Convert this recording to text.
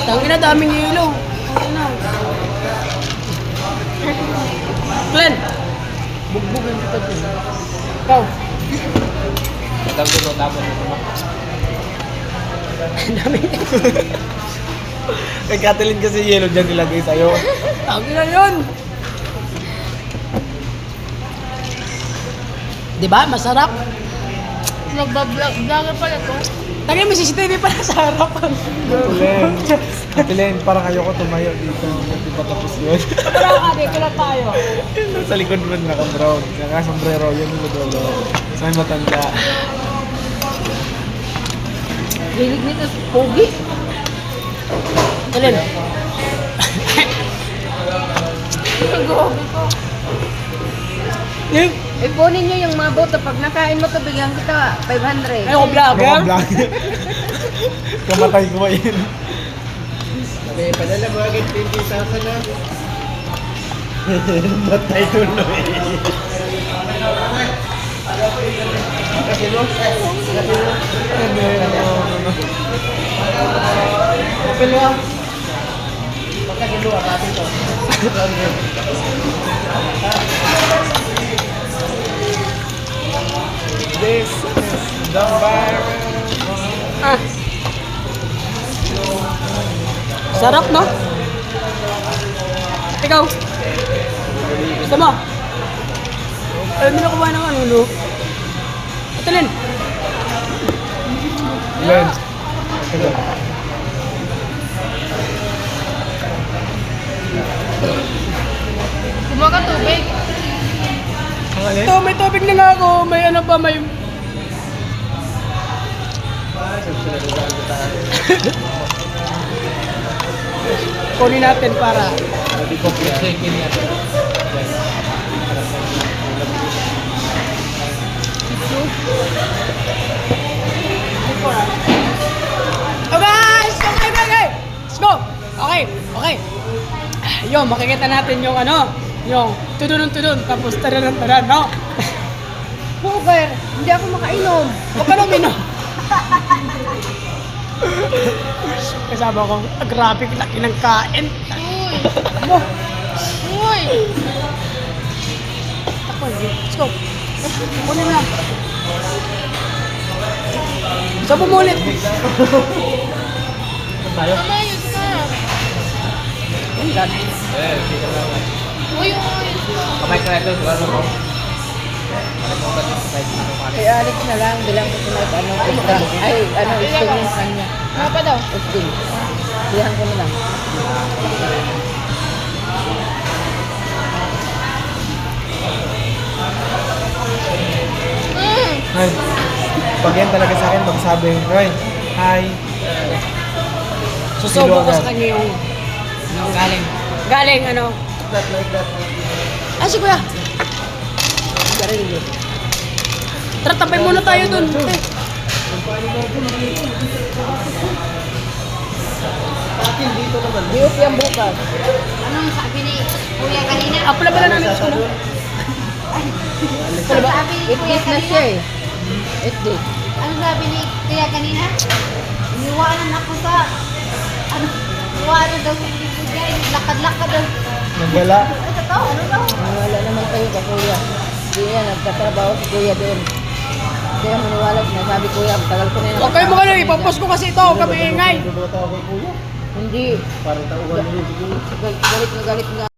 Tangina, daming ilaw. Tangina. Glenn! Bugbugin kita dun. Ikaw. Tapos tapos mo. Ang dami. Kay Kathleen kasi yellow dyan nilagay sa'yo. Tangina yun! Diba? Masarap. Nagbablog-vlogger pala to. Tangina, may CCTV pala sa harapan. Kathleen, parang ayoko tumayo dito. Hindi pa tapos yun. Parang ate, kula tayo. Sa likod mo naka-brown. Naka-sombrero yun yung dulo. Sa may matanda. Hilig nito, pogi. Alin? Gogi ko. Yung, Ipunin nyo yung mga boto. Pag nakain mo to, bigyan kita 500. ayoko vlogger. Naka-vlog. Kamatay ko yun. Sabi, padala mo agad 20,000 na. Matay tuloy. Kasi mo? Open mo. Pagkakiluwa, pati to. This is the viral. Ah. Sarap, no? Ikaw? Gusto mo? Ayaw mo na kumain ng ano, no? Atalin. Len. Kumuha ka tubig. Ang alin? Ito, may tubig na nga ako. May ano pa, may... Kunin natin para... Hindi ko chicken yan. Oh guys! Okay, okay! Let's go! Okay, okay. Yun, makikita natin yung ano, yung tudun, tapos taran, no? Sugar. Hindi ako makainom. Huwag ka nang minom. Kasama ko, grabe laki ng kain. Uy. Mo, Uy. ako, let's go. Kunin na. So, bumulit. Amayos ka. Uy, umayos ka. Kamay ka ito, siguro mo. Kay Alex na lang, bilang ko na ano, extra. Ay, ano, extra yung kanya. Ano pa daw? Extra. Bilang ko na lang. Hi. Pag yan talaga sa akin, magsabi, Roy, hi. Susubo ko sa kanya yung ano, galing ano. That like that. Ah, si kuya. Galing yun. Tara, tapay muna tayo dun. Eh, Akin dito naman. Biop yan bukas. Anong sabi ni Kuya kanina? ah, pala namin ito. No? Ano sabi ni Kuya Eat na kanina? siya eh. Eat day. Ano sabi ni Kuya kanina? Iniwanan ako sa... Ano? Iniwanan daw sa kuya. Lakad-lakad daw. Nagala. Ano to? Ano to? Maniwala naman kayo ka kuya. Hindi yan, nagtatrabaho si kuya doon. Kaya maniwala, sinasabi kuya, tagal ko na yan. Huwag kayo mga ano, ipapost ko kasi ito. Huwag kami ingay. Dudota ako kay kuya. Hindi. Parang tauhan niyo siguro. Galit na galit na.